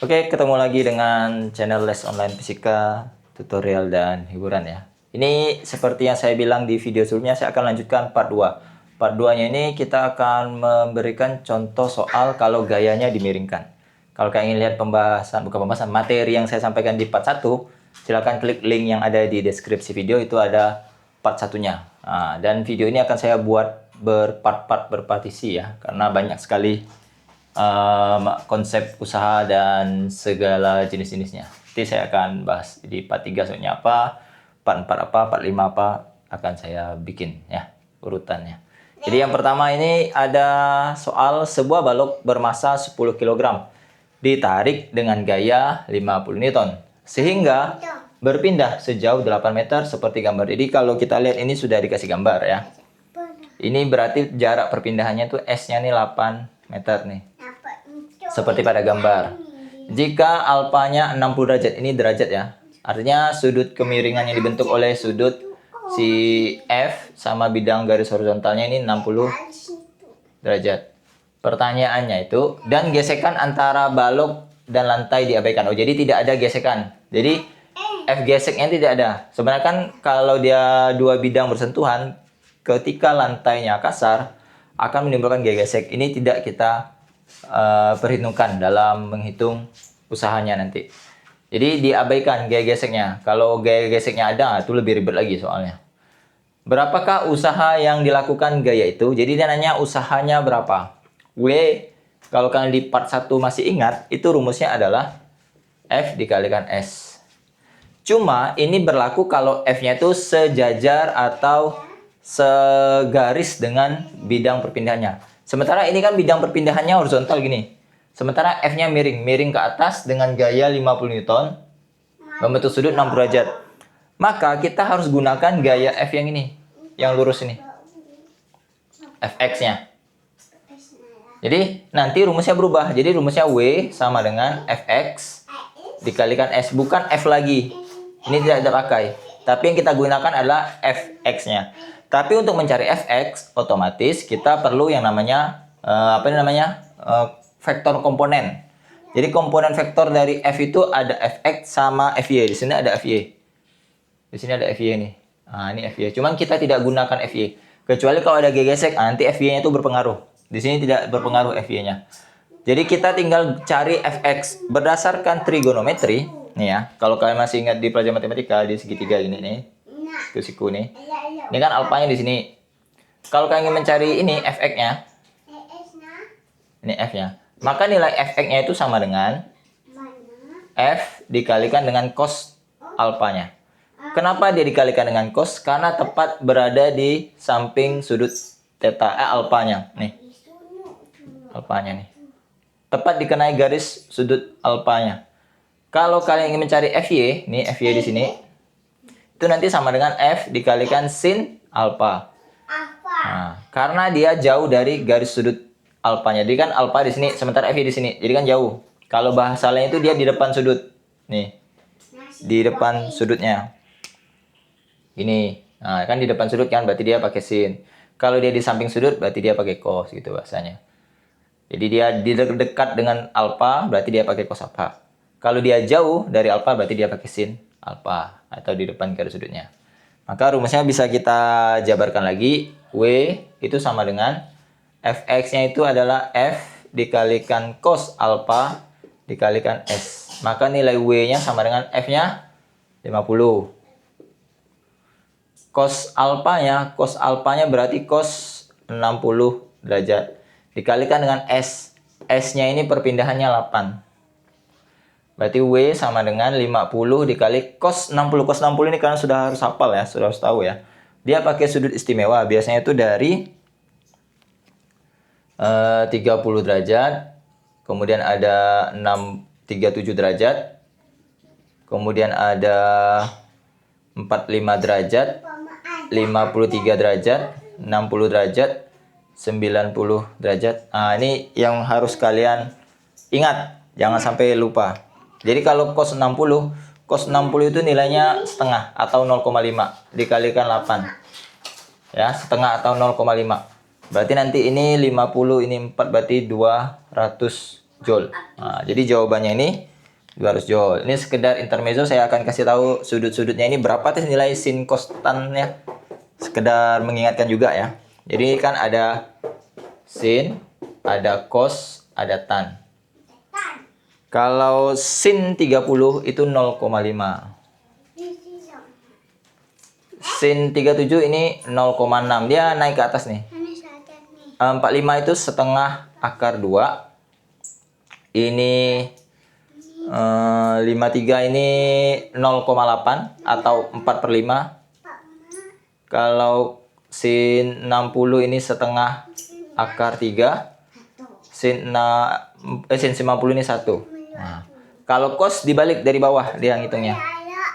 Oke, ketemu lagi dengan channel Les Online Fisika, tutorial dan hiburan ya. Ini seperti yang saya bilang di video sebelumnya, saya akan lanjutkan part 2. Part 2-nya ini kita akan memberikan contoh soal kalau gayanya dimiringkan. Kalau kalian ingin lihat bukan pembahasan, materi yang saya sampaikan di part 1, silakan klik link yang ada di deskripsi video, itu ada part 1-nya. Nah, dan video ini akan saya buat berpart-part, berpartisi ya, karena banyak sekali konsep usaha dan segala jenis-jenisnya. Nanti saya akan bahas di part 3 soalnya apa, part 4 apa, part 5 apa, akan saya bikin ya urutannya. Jadi yang pertama ini ada soal sebuah balok bermasa 10 kg ditarik dengan gaya 50 Newton sehingga berpindah sejauh 8 meter seperti gambar. Jadi kalau kita lihat ini sudah dikasih gambar ya. Ini berarti jarak perpindahannya tuh S-nya nih 8 meter nih. Seperti pada gambar. Jika alfanya 60 derajat, ini derajat ya. Artinya sudut kemiringan yang dibentuk oleh sudut si F sama bidang garis horizontalnya ini 60 derajat. Pertanyaannya itu, dan gesekan antara balok dan lantai diabaikan. Oh, jadi tidak ada gesekan. Jadi F geseknya tidak ada. Sebenarnya kan kalau dia dua bidang bersentuhan, ketika lantainya kasar akan menimbulkan gaya gesek. Ini tidak kita perhitungkan dalam menghitung usahanya nanti. Jadi diabaikan gaya geseknya. Kalau gaya geseknya ada, itu lebih ribet lagi soalnya. Berapakah usaha yang dilakukan gaya itu? Jadi dia nanya usahanya berapa. W, kalau kalian di part 1 masih ingat, itu rumusnya adalah F dikalikan S. Cuma ini berlaku kalau F-nya itu sejajar atau segaris dengan bidang perpindahannya. Sementara ini kan bidang perpindahannya horizontal gini. Sementara F-nya miring ke atas dengan gaya 50 Newton membentuk sudut 60 derajat. Maka kita harus gunakan gaya F yang ini, yang lurus ini. Fx-nya. Jadi nanti rumusnya berubah. Jadi rumusnya W sama dengan Fx dikalikan S, bukan F lagi. Ini tidak dipakai. Tapi yang kita gunakan adalah Fx-nya. Tapi untuk mencari Fx, otomatis kita perlu yang namanya vektor komponen. Jadi komponen vektor dari F itu ada Fx sama Fy. Di sini ada Fy. Di sini ada Fy nih. Nah, ini Fy. Cuman kita tidak gunakan Fy. Kecuali kalau ada gesek, nanti Fy-nya itu berpengaruh. Di sini tidak berpengaruh Fy-nya. Jadi kita tinggal cari Fx berdasarkan trigonometri. Nih ya, kalau kalian masih ingat di pelajaran matematika di segitiga ini nih. Siku nih. Ini kan alfanya di sini. Kalau kalian ingin mencari ini Fx-nya. Ini F-nya. Maka nilai Fx-nya itu sama dengan F dikalikan dengan cos alfanya. Kenapa dia dikalikan dengan cos? Karena tepat berada di samping sudut theta alfanya. Nih. Alfanya nih. Tepat dikenai garis sudut alfanya. Kalau kalian ingin mencari Fy, nih Fy di sini. Itu nanti sama dengan F dikalikan sin alfa. Nah, karena dia jauh dari garis sudut alfanya. Jadi kan alfa di sini, sementara Fy di sini. Jadi kan jauh. Kalau bahasa lain itu dia di depan sudut. Nih. Di depan sudutnya. Ini. Nah, kan di depan sudut kan berarti dia pakai sin. Kalau dia di samping sudut berarti dia pakai cos gitu bahasanya. Jadi dia di dekat dengan alfa berarti dia pakai cos alfa. Kalau dia jauh dari alfa berarti dia pakai sin alfa atau di depan garis sudutnya. Maka rumusnya bisa kita jabarkan lagi. W itu sama dengan Fx-nya itu adalah F dikalikan cos alfa dikalikan S. Maka nilai W-nya sama dengan F-nya 50. Cos alfanya berarti cos 60 derajat. Dikalikan dengan S. S-nya ini perpindahannya 8. Berarti W sama dengan 50 dikali cos 60. Cos 60 ini karena sudah harus hafal ya, sudah harus tahu ya. Dia pakai sudut istimewa. Biasanya itu dari 30 derajat. Kemudian ada 37 derajat. Kemudian ada 45 derajat. 53 derajat. 60 derajat. 90 derajat. Nah, ini yang harus kalian ingat. Jangan sampai lupa. Jadi kalau cos 60 itu nilainya setengah atau 0,5 dikalikan 8. Ya, setengah atau 0,5. Berarti nanti ini 50, ini 4 berarti 200 joule. Nah, jadi jawabannya ini 200 joule. Ini sekedar intermezzo, saya akan kasih tahu sudut-sudutnya ini berapa tes nilai sin cos tannya. Sekedar mengingatkan juga ya. Jadi kan ada sin, ada cos, ada tan. Kalau sin 30 itu 0,5. Sin 37 ini 0,6. Dia naik ke atas nih. 45 itu setengah akar 2. Ini 53 ini 0,8 atau 4/5. Kalau sin 60 ini setengah akar 3. Sin 50 ini 1. Nah, kalau cos dibalik dari bawah dia ngitungnya.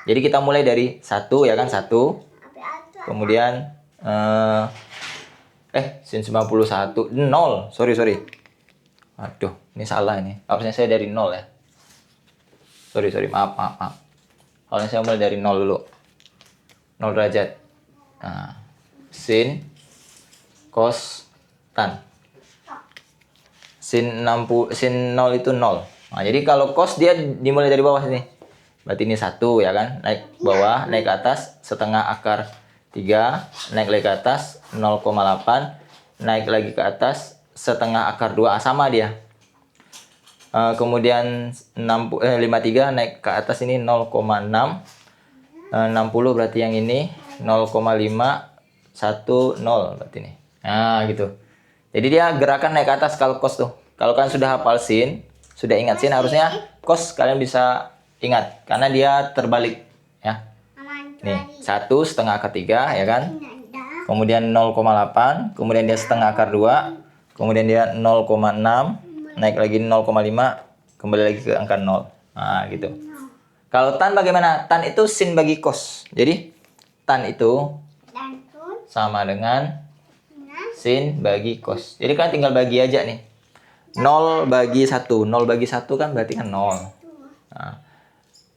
Jadi kita mulai dari 1 ya kan, 1. Kemudian sin 91 0. Sorry. Aduh, ini salah ini. Harusnya saya dari 0 ya. Sorry. Maaf. Harusnya saya mulai dari 0 dulu. 0 derajat. Nah, sin, cos, tan. Sin 0 itu 0. Nah, jadi kalau cos dia dimulai dari bawah sini. Berarti ini 1 ya kan. Naik bawah, naik ke atas setengah akar 3, naik lagi ke atas 0,8, naik lagi ke atas setengah akar 2, sama dia. Kemudian 53 naik ke atas ini 0,6. 60 berarti yang ini 0,5 1 0 berarti ini. Nah, gitu. Jadi dia gerakan naik ke atas kalau cos tuh. Kalau kalian sudah hafal sin, sudah ingat sin, harusnya cos kalian bisa ingat karena dia terbalik ya. Nih, 1 setengah akar 3 ya kan? Kemudian 0,8, kemudian dia setengah akar 2, kemudian dia 0,6, naik lagi 0,5, kembali lagi ke angka 0. Nah, gitu. Kalau tan bagaimana? Tan itu sin bagi cos. Jadi tan itu sama dengan sin bagi cos. Jadi kan tinggal bagi aja nih. 0 bagi 1. 0 bagi 1 kan berarti kan 0. Nah,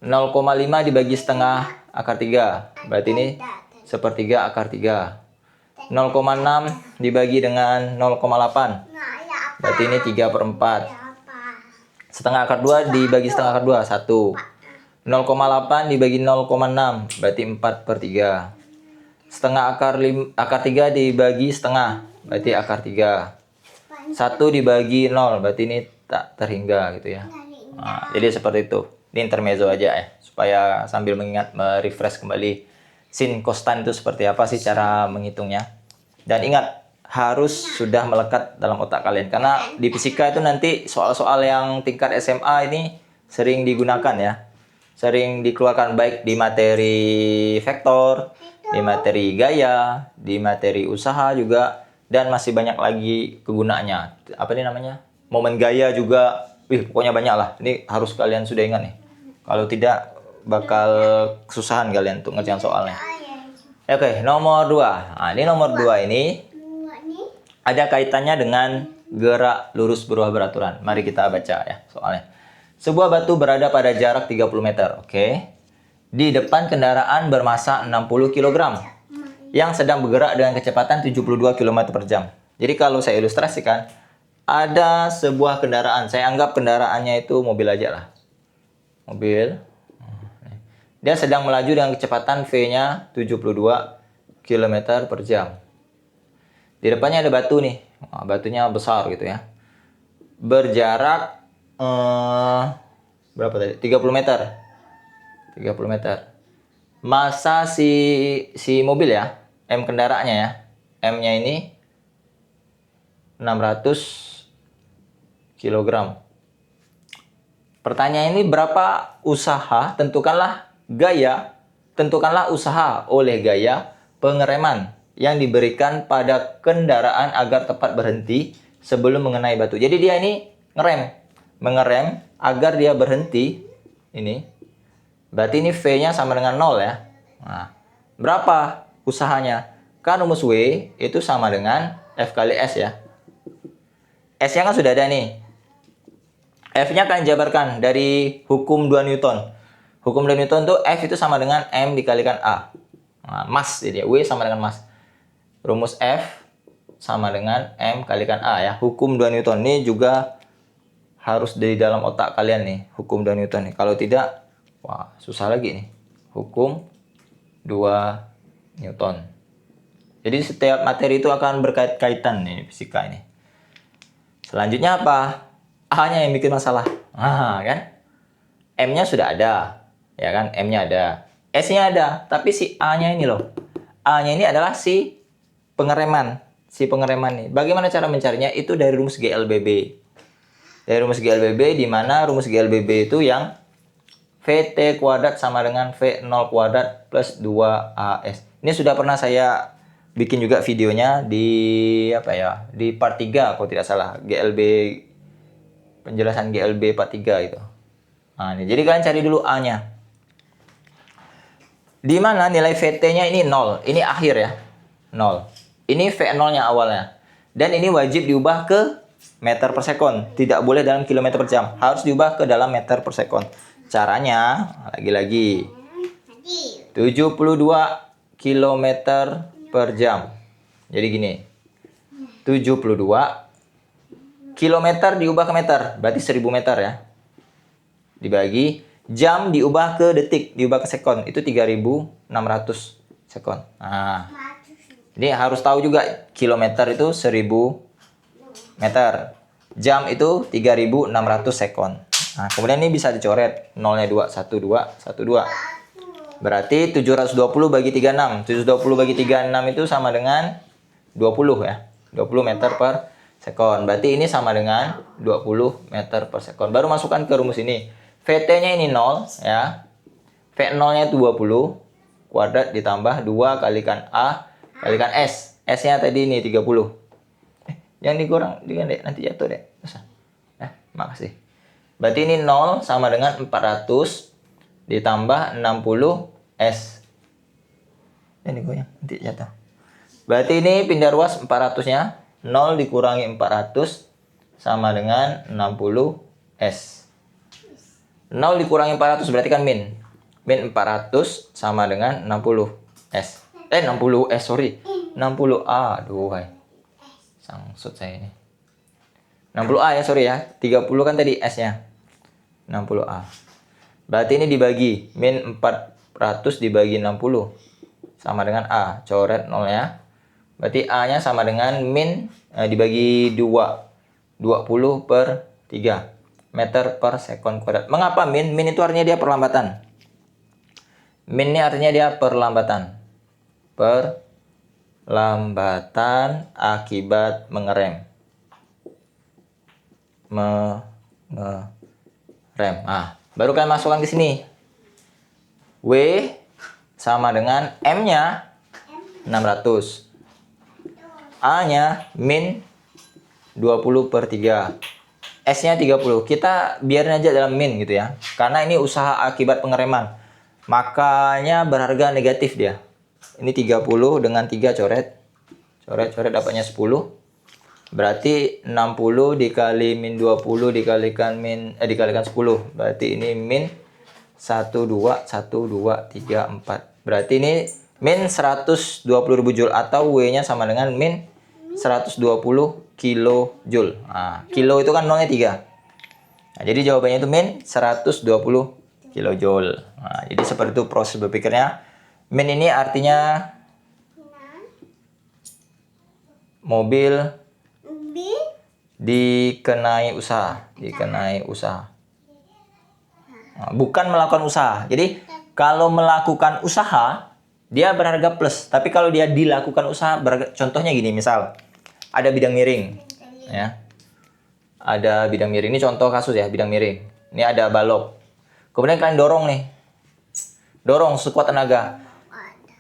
0,5 dibagi setengah akar 3. Berarti ini sepertiga akar 3. 0,6 dibagi dengan 0,8. Berarti ini 3/4. Setengah akar 2 dibagi setengah akar 2, 1. 0,8 dibagi 0,6, berarti 4/3. Setengah akar 3 dibagi setengah, berarti akar 3. 1 dibagi 0, berarti ini tak terhingga gitu ya. Nah, jadi seperti itu. Ini intermezzo aja ya, supaya sambil mengingat, merefresh kembali sin cos tan itu seperti apa sih cara menghitungnya. Dan ingat, harus sudah melekat dalam otak kalian. Karena di fisika itu nanti soal-soal yang tingkat SMA ini sering digunakan ya. Sering dikeluarkan baik di materi vektor, di materi gaya, di materi usaha juga, dan masih banyak lagi kegunaannya. Apa ini namanya? Momen gaya juga. Pokoknya banyak lah. Ini harus kalian sudah ingat nih. Kalau tidak bakal kesusahan kalian untuk ngerjain soalnya. Oke, nomor 2. Nah, ini nomor 2 ini ada kaitannya dengan gerak lurus berubah beraturan. Mari kita baca ya soalnya. Sebuah batu berada pada jarak 30 meter. Oke. Di depan kendaraan bermasa 60 kg yang sedang bergerak dengan kecepatan 72 km per jam. Jadi kalau saya ilustrasikan, ada sebuah kendaraan. Saya anggap kendaraannya itu mobil aja lah. Mobil. Dia sedang melaju dengan kecepatan V-nya 72 km per jam. Di depannya ada batu nih. Nah, batunya besar gitu ya. Berjarak berapa tadi? 30 meter. 30 meter. Masa si mobil ya, M kendaraannya ya. M-nya ini 600 kg. Pertanyaan ini berapa usaha? Tentukanlah usaha oleh gaya pengereman yang diberikan pada kendaraan agar tepat berhenti sebelum mengenai batu. Jadi dia ini mengerem agar dia berhenti. Ini berarti ini V-nya sama dengan 0 ya. Nah, berapa usahanya? Kan rumus W itu sama dengan F kali S ya. S-nya kan sudah ada nih. F-nya kan jabarkan dari hukum 2 Newton. Hukum 2 Newton tuh F itu sama dengan M dikalikan A. Nah, mas, jadi W sama dengan mas. Rumus F sama dengan M kalikan A ya. Hukum 2 Newton ini juga harus di dalam otak kalian nih, hukum 2 Newton nih. Kalau tidak, wah susah lagi nih. Hukum 2 Newton. Jadi setiap materi itu akan berkaitan nih fisika ini. Selanjutnya apa? A-nya yang bikin masalah. Nah, kan? M-nya sudah ada. Ya kan? M-nya ada. S-nya ada. Tapi si A-nya ini loh. A-nya ini adalah si pengereman. Si pengereman nih. Bagaimana cara mencarinya? Itu dari rumus GLBB. Dari rumus GLBB, di mana rumus GLBB itu yang VT kuadrat sama dengan V0 kuadrat plus 2AS. Ini sudah pernah saya bikin juga videonya di apa ya? Di part 3 kalau tidak salah. GLB, penjelasan GLB part 3 itu. Nah, ini. Jadi kalian cari dulu A-nya. Di mana nilai VT-nya ini 0. Ini akhir ya. 0. Ini V0-nya awalnya. Dan ini wajib diubah ke meter per sekon. Tidak boleh dalam kilometer per jam. Harus diubah ke dalam meter per sekon. Caranya, lagi-lagi, 72 kilometer per jam. Jadi gini. 72 kilometer diubah ke meter. Berarti 1000 meter ya. Dibagi. Jam diubah ke detik. Diubah ke sekon. Itu 3600 sekon. Nah. Ini harus tahu juga, kilometer itu 1000 meter. Jam itu 3600 sekon. Nah, kemudian ini bisa dicoret. 0-nya 2, 1, 2, 1, 2. Berarti 720 bagi 36. 720 bagi 36 itu sama dengan 20 ya. 20 meter per sekon. Berarti ini sama dengan 20 meter per sekon. Baru masukkan ke rumus ini. VT-nya ini 0 ya. V0-nya itu 20. Kuadrat ditambah 2 kalikan A kalikan S. S-nya tadi ini 30. Jangan dikurang, dek, nanti jatuh deh. Makasih. Berarti ini 0 sama dengan 400 ditambah 60 S. Jangan digoyang, nanti jatuh. Berarti ini pindah ruas 400-nya. 0 dikurangi 400 sama dengan 60 S. 0 dikurangi 400 berarti kan min. Min 400 sama dengan 60 S. 60 S, sorry. 60 A. Aduh, hai. Sangsut saya ini. 60 A ya, sorry ya. 30 kan tadi S-nya. 60 A. Berarti ini dibagi. Min 400 dibagi 60. Sama dengan A. Coret 0 ya. Berarti A-nya sama dengan min dibagi 2. 20 per 3. Meter per sekon kuadrat. Mengapa min? Min itu artinya dia perlambatan. Min ini artinya dia perlambatan. Perlambatan akibat mengerem. Mengerem. Nah, baru kalian masukkan ke sini. W sama dengan M-nya 600. A-nya min 20 per 3. S-nya 30. Kita biarin aja dalam min gitu ya. Karena ini usaha akibat pengereman. Makanya berharga negatif dia. Ini 30 dengan 3 coret. Coret dapatnya 10. Berarti 60 dikali min 20 dikalikan 10. Berarti ini min 1, 2, 1, 2, 3, 4. Berarti ini min 120.000 joule atau W-nya sama dengan min 120 kilojoule. Nah, kilo itu kan nolnya 3. Nah, jadi jawabannya itu min 120 kilojoule. Nah, jadi seperti itu proses berpikirnya. Min ini artinya mobil dikenai usaha, Nah, bukan melakukan usaha. Jadi kalau melakukan usaha dia berharga plus, tapi kalau dia dilakukan usaha contohnya gini, misal ada bidang miring ya. Ada bidang miring, ini contoh kasus ya, bidang miring. Ini ada balok. Kemudian kalian dorong nih. Dorong sekuat tenaga.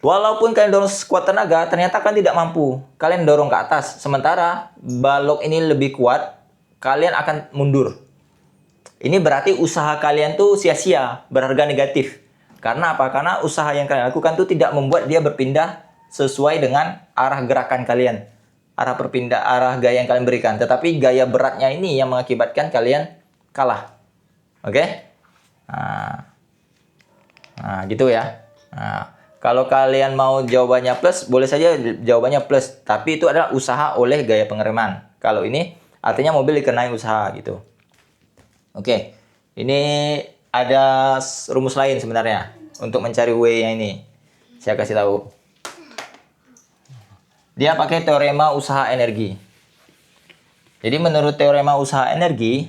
Walaupun kalian dorong sekuat tenaga, ternyata kalian tidak mampu. Kalian dorong ke atas. Sementara balok ini lebih kuat, kalian akan mundur. Ini berarti usaha kalian tuh sia-sia, berharga negatif. Karena apa? Karena usaha yang kalian lakukan tuh tidak membuat dia berpindah sesuai dengan arah gerakan kalian. Arah gaya yang kalian berikan. Tetapi gaya beratnya ini yang mengakibatkan kalian kalah. Oke? Nah, gitu ya. Nah, kalau kalian mau jawabannya plus, boleh saja jawabannya plus. Tapi itu adalah usaha oleh gaya pengereman. Kalau ini artinya mobil dikenai usaha gitu. Oke, ini ada rumus lain sebenarnya untuk mencari W-nya ini. Saya kasih tahu. Dia pakai teorema usaha energi. Jadi menurut teorema usaha energi,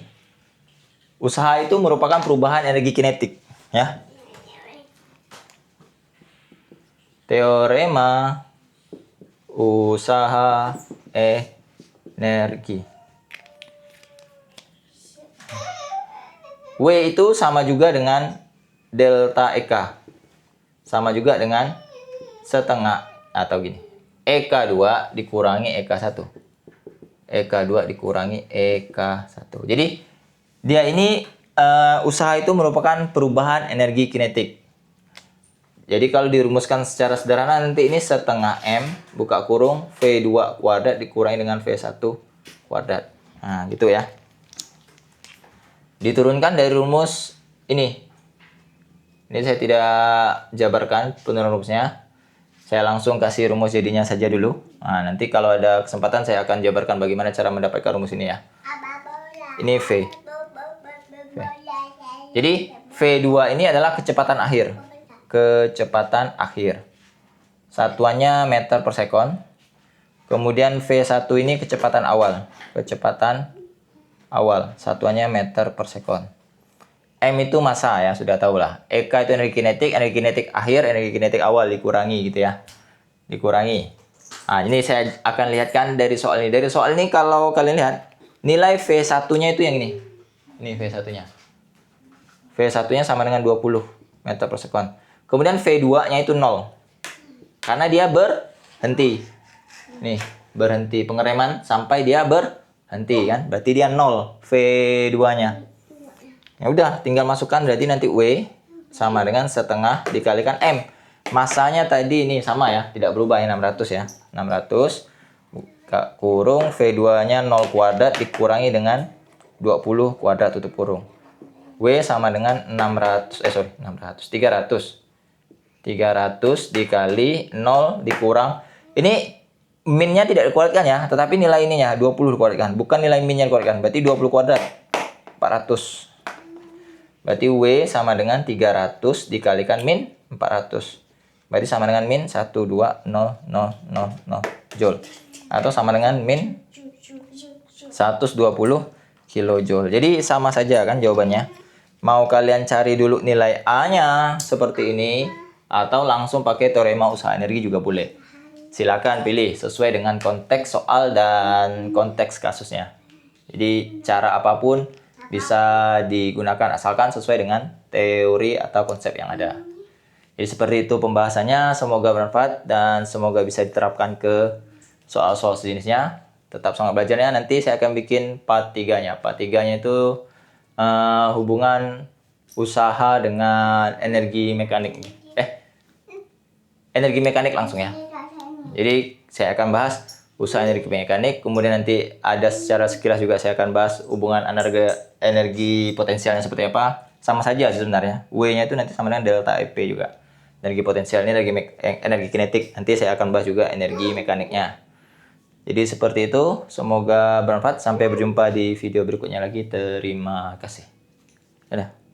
usaha itu merupakan perubahan energi kinetik, ya. Teorema usaha energi. W itu sama juga dengan delta EK. Sama juga dengan setengah atau gini. EK2 dikurangi EK1. EK2 dikurangi EK1. Jadi dia ini usaha itu merupakan perubahan energi kinetik. Jadi kalau dirumuskan secara sederhana nanti ini setengah M buka kurung V2 kuadrat dikurangi dengan V1 kuadrat. Nah, gitu ya. Diturunkan dari rumus ini. Ini saya tidak jabarkan penurunan rumusnya. Saya langsung kasih rumus jadinya saja dulu. Nah, nanti kalau ada kesempatan saya akan jabarkan bagaimana cara mendapatkan rumus ini ya. Ini V. Jadi V2 ini adalah kecepatan akhir. Kecepatan akhir. Satuannya meter per sekon. Kemudian V1 ini kecepatan awal. Kecepatan awal, satuannya meter per sekon. M itu massa ya, sudah tahu lah. EK itu energi kinetik akhir, energi kinetik awal dikurangi gitu ya. Dikurangi. Nah, ini saya akan lihatkan dari soal ini. Dari soal ini kalau kalian lihat, nilai V1-nya itu yang ini. Ini V1-nya. V1-nya sama dengan 20 meter per sekon. Kemudian V2-nya itu 0. Karena dia berhenti. Nih, berhenti pengereman sampai dia berhenti kan, berarti dia 0 V2-nya. Ya udah, tinggal masukkan berarti nanti W sama dengan setengah dikalikan M. Masanya tadi ini sama ya, tidak berubah ya, 600 ya. 600 buka kurung V2-nya 0 kuadrat dikurangi dengan 20 kuadrat tutup kurung. W sama dengan 300 dikali 0 dikurang. Ini min-nya tidak dikuadratkan ya, tetapi nilai ininya 20 dikuadratkan. Bukan nilai min-nya dikuadratkan, berarti 20 kuadrat. 400. Berarti W sama dengan 300 dikalikan min 400. Berarti sama dengan min 12000 Joule. Atau sama dengan min 120 kilojoule. Jadi sama saja kan jawabannya. Mau kalian cari dulu nilai A-nya seperti ini, atau langsung pakai teorema usaha energi juga boleh. Silakan pilih sesuai dengan konteks soal dan konteks kasusnya. Jadi cara apapun bisa digunakan asalkan sesuai dengan teori atau konsep yang ada. Jadi seperti itu pembahasannya, semoga bermanfaat dan semoga bisa diterapkan ke soal-soal sejenisnya. Tetap semangat belajarnya, nanti saya akan bikin part 3-nya. Part 3-nya itu hubungan usaha dengan energi mekanik. Energi mekanik langsung ya. Jadi saya akan bahas usaha energi mekanik, kemudian nanti ada secara sekilas juga saya akan bahas hubungan energi potensialnya seperti apa. Sama saja sebenarnya. W-nya itu nanti sama dengan delta EP juga. Energi potensial ini energi kinetik. Nanti saya akan bahas juga energi mekaniknya. Jadi seperti itu. Semoga bermanfaat. Sampai berjumpa di video berikutnya lagi. Terima kasih. Dadah.